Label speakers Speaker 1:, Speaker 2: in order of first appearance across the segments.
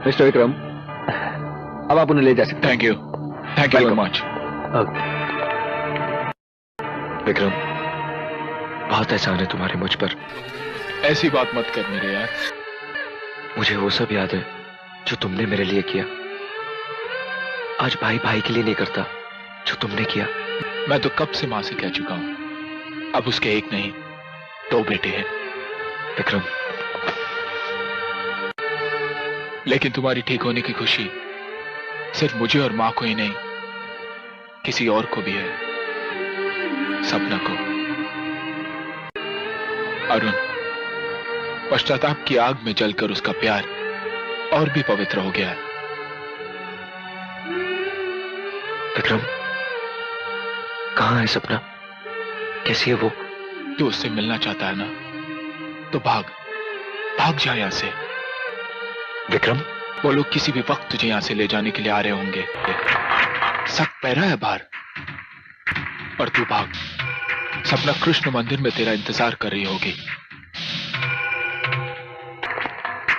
Speaker 1: Mister Vikram, अब आप उन्हें ले जा सकते हैं।
Speaker 2: Thank you very much.
Speaker 3: Vikram, बहुत एहसान है तुम्हारे मुझ पर।
Speaker 2: ऐसी बात मत कर मेरे यार।
Speaker 3: मुझे वो सब याद है जो तुमने मेरे लिए किया। आज भाई भाई के लिए नहीं करता जो तुमने किया।
Speaker 2: मैं तो कब से मां से कह चुका हूं, अब उसके एक नहीं 2 बेटे हैं।
Speaker 3: विक्रम,
Speaker 2: लेकिन तुम्हारी ठीक होने की खुशी सिर्फ मुझे और मां को ही नहीं, किसी और को भी है, सपना को। अरुण, पश्चाताप की आग में जलकर उसका प्यार और भी पवित्र हो गया है।
Speaker 3: विक्रम, कहां है सपना? कैसी है वो?
Speaker 2: तू उससे मिलना चाहता है ना, तो भाग जा यहां से।
Speaker 3: विक्रम,
Speaker 2: वो लोग किसी भी वक्त तुझे यहां से ले जाने के लिए आ रहे होंगे। सख्त पहरा है बाहर, और तू भाग। सपना कृष्ण मंदिर में तेरा इंतजार कर रही होगी।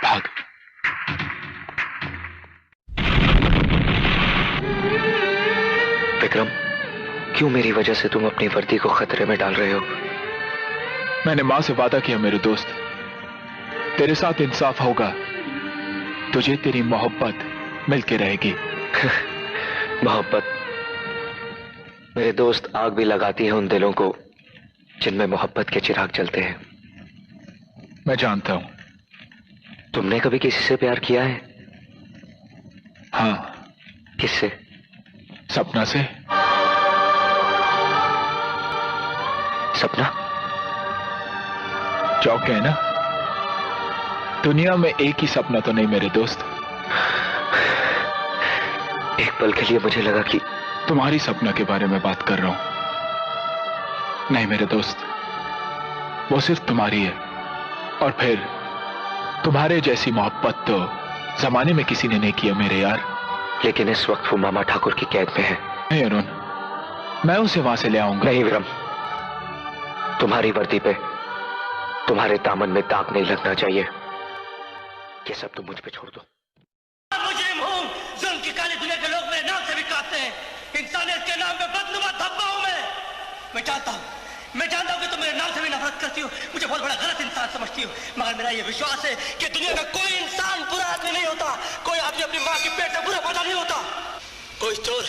Speaker 2: भाग।
Speaker 3: विक्रम, क्यों मेरी वजह से तुम अपनी वर्दी को खतरे में डाल रहे हो?
Speaker 2: मैंने मां से वादा किया मेरे दोस्त, तेरे साथ इंसाफ होगा, तुझे तेरी मोहब्बत मिलके रहेगी।
Speaker 3: मोहब्बत? मेरे दोस्त, आग भी लगाती है उन दिलों को जिनमें मोहब्बत के चिराग जलते हैं।
Speaker 2: मैं जानता हूं।
Speaker 3: तुमने कभी किसी से प्यार किया है?
Speaker 2: हाँ।
Speaker 3: किससे?
Speaker 2: सपना से।
Speaker 3: सपना?
Speaker 2: चौक है ना? दुनिया में एक ही सपना तो नहीं मेरे दोस्त।
Speaker 3: एक पल के लिए मुझे लगा कि
Speaker 2: तुम्हारी सपना के बारे में बात कर रहा हूं। नहीं मेरे दोस्त, वो सिर्फ तुम्हारी है, और फिर तुम्हारे जैसी मोहब्बत तो जमाने में किसी ने नहीं किया मेरे यार।
Speaker 3: लेकिन इस वक्त वो मामा ठाकुर की कैद में है।
Speaker 2: नहीं अरुण, मैं उसे वहां से ले आऊंगा।
Speaker 3: नहीं विक्रम, तुम्हारी वर्दी पे, तुम्हारे दामन में दाग नहीं लगना चाहिए। ये सब तुम मुझ पे छोड़ दो।
Speaker 4: मुजरिम हूं, जुल्म की काली दुनिया के लोग मेरे नाम से भी कांपते हैं। इंसानियत के नाम पे बदनुमा धब्बा हूं मैं जानता हूं कि तुम मेरे नाम से भी नफरत करती हो, मुझे बहुत बड़ा गलत इंसान समझती हो, मगर मेरा ये विश्वास है कि दुनिया का कोई इंसान बुरा आदमी नहीं होता, कोई आदमी अपनी मां के पेट में बुरा पैदा नहीं होता। कोई चोर